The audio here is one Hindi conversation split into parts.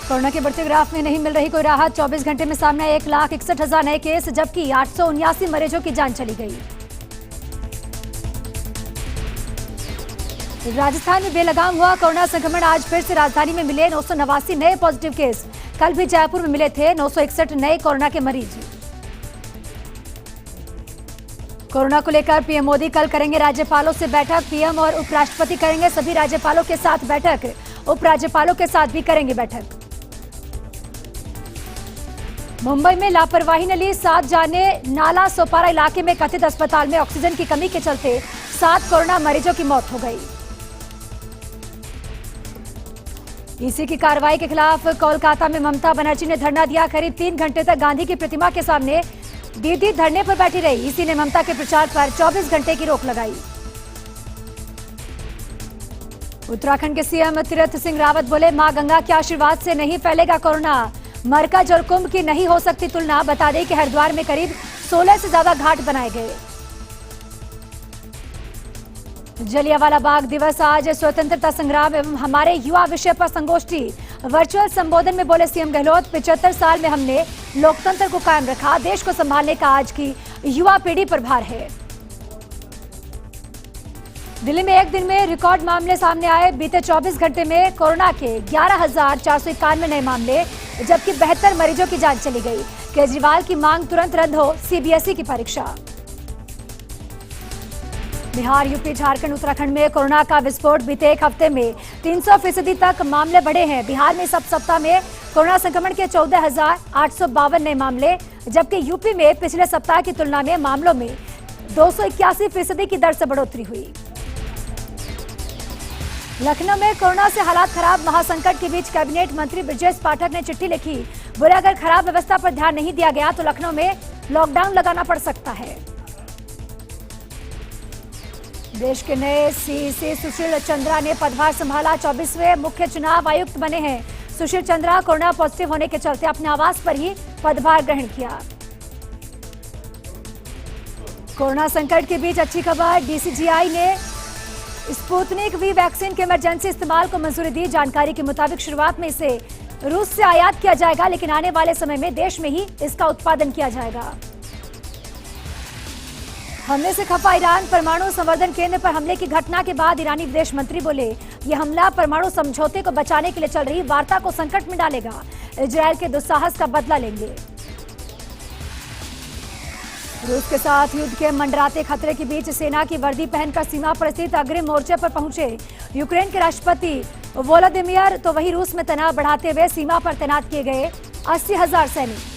कोरोना के बढ़ते ग्राफ में नहीं मिल रही कोई राहत। 24 घंटे में सामने आए 1,61,000 नए केस, जबकि 879 मरीजों की जान चली गई। राजस्थान में बेलगाम हुआ कोरोना संक्रमण। आज फिर से राजधानी में मिले 989 नए पॉजिटिव केस। कल भी जयपुर में मिले थे 961 नए कोरोना के मरीज। कोरोना को लेकर पीएम मोदी कल करेंगे राज्यपालों से बैठक। पीएम और उपराष्ट्रपति करेंगे सभी राज्यपालों के साथ बैठक। उपराज्यपालों के साथ भी करेंगे बैठक। मुंबई में लापरवाही ने ली 7 जाने। नाला सोपारा इलाके में कथित अस्पताल में ऑक्सीजन की कमी के चलते 7 कोरोना मरीजों की मौत हो गई। ईसी की कार्रवाई के खिलाफ कोलकाता में ममता बनर्जी ने धरना दिया। करीब 3 घंटे तक गांधी की प्रतिमा के सामने दीदी धरने पर बैठी रही। ईसी ने ममता के प्रचार पर 24 घंटे की रोक लगाई। उत्तराखंड के सीएम तीरथ सिंह रावत बोले, मां गंगा के आशीर्वाद से नहीं फैलेगा कोरोना। मरकज और कुंभ की नहीं हो सकती तुलना। बता दें कि हरिद्वार में करीब 16 से ज्यादा घाट बनाए गए। जलियांवाला बाग दिवस आज। स्वतंत्रता संग्राम एवं हमारे युवा विषय पर संगोष्ठी। वर्चुअल संबोधन में बोले सीएम गहलोत, 75 साल में हमने लोकतंत्र को कायम रखा। देश को संभालने का आज की युवा पीढ़ी पर भार है। दिल्ली में एक दिन में रिकॉर्ड मामले सामने आए। बीते 24 घंटे में कोरोना के 11,491 नए मामले, जबकि 72 मरीजों की जान चली गई। केजरीवाल की मांग तुरंत रद्द हो सीबीएसई की परीक्षा। बिहार, यूपी, झारखंड, उत्तराखंड में कोरोना का विस्फोट। बीते एक हफ्ते में 300% तक मामले बढ़े हैं। बिहार में सब सप्ताह में कोरोना संक्रमण के 14,852 नए मामले, जबकि यूपी में पिछले सप्ताह की तुलना में मामलों में 281% की दर से बढ़ोतरी हुई। लखनऊ में कोरोना से हालात खराब। महासंकट के बीच कैबिनेट मंत्री ब्रजेश पाठक ने चिट्ठी लिखी। बोले, अगर खराब व्यवस्था पर ध्यान नहीं दिया गया तो लखनऊ में लॉकडाउन लगाना पड़ सकता है। देश के नए सीईसी सुशील चंद्रा ने पदभार संभाला। 24वें मुख्य चुनाव आयुक्त बने हैं सुशील चंद्रा। कोरोना पॉजिटिव होने के चलते अपने आवास पर ही पदभार ग्रहण किया। कोरोना संकट के बीच अच्छी खबर। डीसीजीआई ने स्पुतनिक वी वैक्सीन के इमरजेंसी इस्तेमाल को मंजूरी दी। जानकारी के मुताबिक शुरुआत में इसे रूस से आयात किया जाएगा, लेकिन आने वाले समय में देश में ही इसका उत्पादन किया जाएगा। हमले से खफा ईरान। परमाणु संवर्धन केंद्र पर हमले की घटना के बाद ईरानी विदेश मंत्री बोले, यह हमला परमाणु समझौते को बचाने के लिए चल रही वार्ता को संकट में डालेगा। इजरायल के दुस्साहस का बदला लेंगे। रूस के साथ युद्ध के मंडराते खतरे के बीच सेना की वर्दी पहनकर सीमा पर स्थित अग्रिम मोर्चे पर पहुंचे यूक्रेन के राष्ट्रपति वोलोदिमीर। तो वहीं रूस में तनाव बढ़ाते हुए सीमा पर तैनात किए गए 80,000 सैनिक।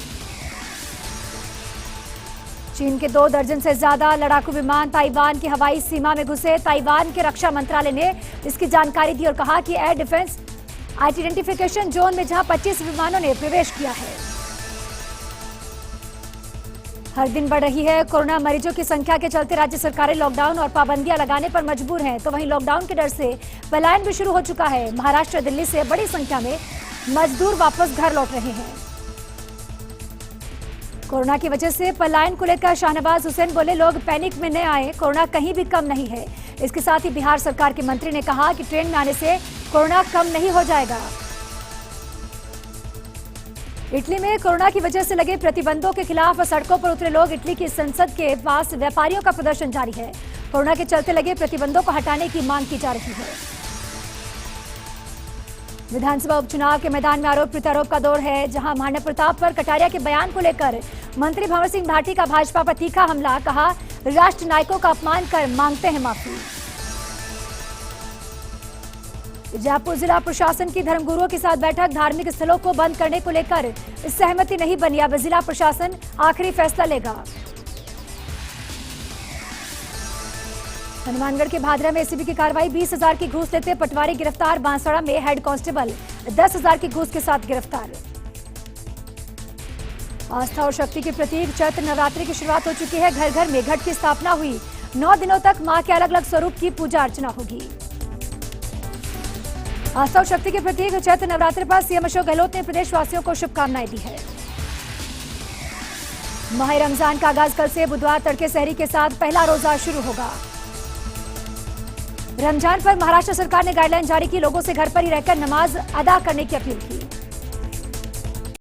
चीन के 2 दर्जन से ज्यादा लड़ाकू विमान ताइवान की हवाई सीमा में घुसे। ताइवान के रक्षा मंत्रालय ने इसकी जानकारी दी और कहा कि एयर डिफेंस आइडेंटिफिकेशन जोन में जहां 25 विमानों ने प्रवेश किया है। हर दिन बढ़ रही है कोरोना मरीजों की संख्या के चलते राज्य सरकारें लॉकडाउन और पाबंदियां लगाने पर मजबूर हैं। तो वहीं लॉकडाउन के डर से पलायन भी शुरू हो चुका है। महाराष्ट्र, दिल्ली से बड़ी संख्या में मजदूर वापस घर लौट रहे हैं। कोरोना की वजह से पलायन को लेकर शाहनवाज हुसैन बोले, लोग पैनिक में न आए, कोरोना कहीं भी कम नहीं है। इसके साथ ही बिहार सरकार के मंत्री ने कहा कि ट्रेन में आने से कोरोना कम नहीं हो जाएगा। इटली में कोरोना की वजह से लगे प्रतिबंधों के खिलाफ सड़कों पर उतरे लोग। इटली की संसद के पास व्यापारियों का प्रदर्शन जारी है। कोरोना के चलते लगे प्रतिबंधों को हटाने की मांग की जा रही है। विधानसभा उपचुनाव के मैदान में आरोप प्रत्यारोप का दौर है, जहां महाराणा प्रताप पर कटारिया के बयान को लेकर मंत्री भंवर सिंह भाटी का भाजपा पर तीखा हमला। कहा, राष्ट्र नायकों का अपमान कर मांगते हैं माफी। जयपुर जिला प्रशासन की धर्मगुरुओं के साथ बैठक। धार्मिक स्थलों को बंद करने को लेकर सहमति नहीं बनी। अब जिला प्रशासन आखिरी फैसला लेगा। हनुमानगढ़ के भादरा में एसीबी की कार्रवाई। 20,000 की घूस लेते पटवारी गिरफ्तार। बांसवाड़ा में हेड कांस्टेबल 10,000 की घूस के साथ गिरफ्तार। आस्था और शक्ति के प्रतीक चैत्र नवरात्रि की शुरुआत हो चुकी है। घर घर में घट की स्थापना हुई। 9 दिनों तक मां के अलग अलग स्वरूप की पूजा अर्चना होगी। आस्था और शक्ति के प्रतीक चैत्र नवरात्रि पर सीएम अशोक गहलोत ने प्रदेशवासियों को शुभकामनाएं दी है। माह रमजान का आगाज कल से बुधवार तड़के सहरी के साथ पहला रोजा शुरू होगा। रमजान पर महाराष्ट्र सरकार ने गाइडलाइन जारी की। लोगों से घर पर ही रहकर नमाज अदा करने की अपील की।